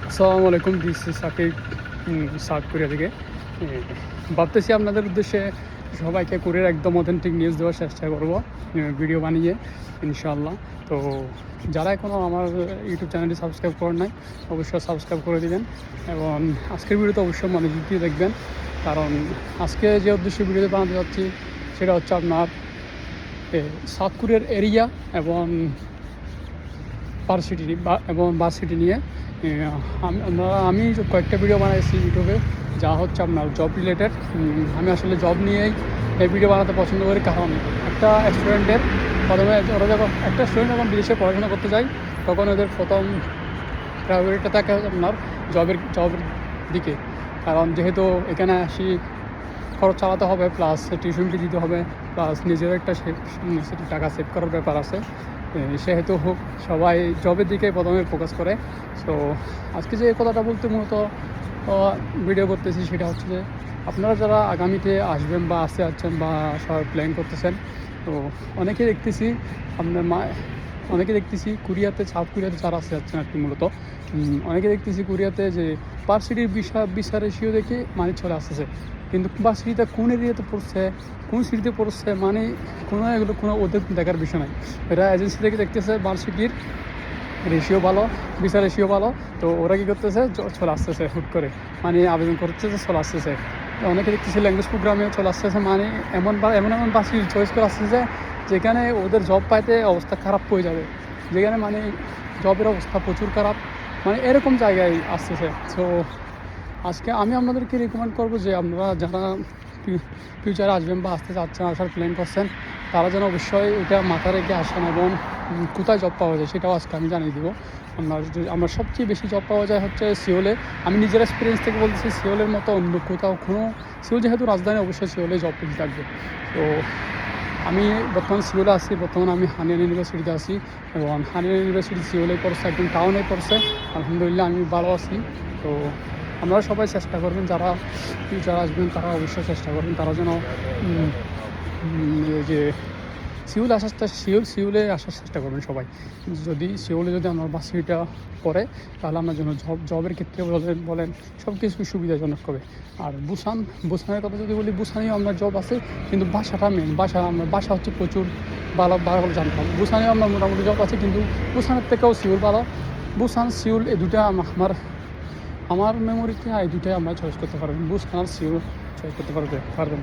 আসসালামু আলাইকুম, this is Sakib South Korea থেকে। ভাবতেছি আপনাদের উদ্দেশ্যে সবাইকে কোরিয়ার একদম অথেন্টিক নিউজ দেওয়ার চেষ্টা করব ভিডিও বানিয়ে, ইনশাআল্লাহ। তো যারা এখনও আমার ইউটিউব চ্যানেলটি সাবস্ক্রাইব করেন নাই, অবশ্যই সাবস্ক্রাইব করে দিবেন এবং আজকের ভিডিওতে অবশ্যই মনোযোগ দিয়ে দেখবেন, কারণ আজকে যে উদ্দেশ্যে ভিডিওতে বানাতে যাচ্ছি সেটা হচ্ছে আপনার সাউথ কোরিয়ার এরিয়া এবং ভার্সিটি এবং ভার্সিটি নিয়ে। আমি কয়েকটা ভিডিও বানাইছি ইউটিউবে, যা হচ্ছে আপনার জব রিলেটেড। আমি আসলে জব নিয়েই এই ভিডিও বানাতে পছন্দ করি, কারণ একটা স্টুডেন্টের প্রথমে ওরা যখন একটা স্টুডেন্ট যখন বিদেশে পড়াশোনা করতে যায়, তখন ওদের প্রথম প্রায়োরিটিটা থাকে আপনার জবের দিকে। কারণ যেহেতু এখানে আসি খরচ চালাতে হবে, প্লাস টিউশন ফি দিতে হবে, প্লাস নিজেরও একটা টাকা সেভ করার ব্যাপার আছে। সেহেতু সবাই জবের দিকে প্রথমে ফোকাস করে। সো আজকে যে কথাটা বলতে মূলত ভিডিও করতেছি সেটা হচ্ছে যে আপনারা যারা আগামীতে আসবেন বা আসতে যাচ্ছেন বা সবাই প্ল্যান করতেছেন, তো অনেকে দেখতেছি কোরিয়াতে, সাউথ কোরিয়াতে যারা আসতে যাচ্ছেন আর কি, মূলত অনেকে দেখতেছি কোরিয়াতে যে ভার্সিটির ভিসা রেশিও দেখে মানে চলে আসতেছে, কিন্তু ভার্সিটিটা কোন এরিয়াতে পড়ছে, কোন সিটিতে পড়ছে, মানে এগুলো কোনো ওদের দেখার বিষয় নাই। এরা এজেন্সি থেকে দেখতেছে ভার্সিটির রেশিও ভালো, ভিসা রেশিও ভালো, তো ওরা কী করতেছে, চলে আসতেছে হুট করে, মানে আবেদন করতেছে, চলে আসতেছে। অনেকে দেখতেছি ল্যাঙ্গুয়েজ প্রোগ্রামেও চলে আসতেছে, মানে এমন ভার্সিটি চয়েস করে আসতেছে যেখানে ওদের জব পাইতে অবস্থা খারাপ হয়ে যাবে, যেখানে মানে জবের অবস্থা প্রচুর খারাপ, মানে এরকম জায়গায় আসতেছে। সো আজকে আমি আপনাদেরকে রিকমেন্ড করবো যে আপনারা যারা ফিউচারে আসবেন বা আসতে চাচ্ছেন, আসার প্ল্যান করছেন, তারা যেন অবশ্যই এটা মাথা রেখে আসেন এবং কোথায় জব পাওয়া যায় সেটাও আজকে আমি জানিয়ে দিব। আমরা সবচেয়ে বেশি জব পাওয়া যায় হচ্ছে সিওলে। আমি নিজের এক্সপিরিয়েন্স থেকে বলতেছি, সিওলের মতো অন্য কোথাও সিওল যেহেতু রাজধানী, অবশ্যই সিওলে জব পেতে থাকবে। তো আমি বর্তমানে সিওলে আছি, বর্তমানে আমি হানিয়ান ইউনিভার্সিটিতে আছি এবং হানিয়ান ইউনিভার্সিটি সিওলে পড়ছে, একদম টাউনে পড়ছে। আলহামদুলিল্লাহ আমি ভালো আছি। তো আপনারা সবাই চেষ্টা করবেন, যারা ফিউচার আসবেন তারা অবশ্যই চেষ্টা করবেন, তারা যেন যে সিউলে আসার চেষ্টা করবেন সবাই। সিউলে যদি আমার বাসিটা পড়ে, তাহলে আমার জন্য জবের ক্ষেত্রে বলেন সব কিছু সুবিধাজনক হবে। আর বুসানের কথা যদি বলি, বুসানেও আপনার জব আছে, কিন্তু বাসাটা মেন, বাসা হচ্ছে প্রচুর ভালো জানতাম। বুসানেও আপনার মোটামুটি জব আছে, কিন্তু বুসানের থেকেও সিউল ভালো। সিউল এই দুটা আমার মেমোরিতে এই দুটাই আমরা চয়েস করতে পারবেন, বুসান আর সিউল চয়েস করতে পারবেন।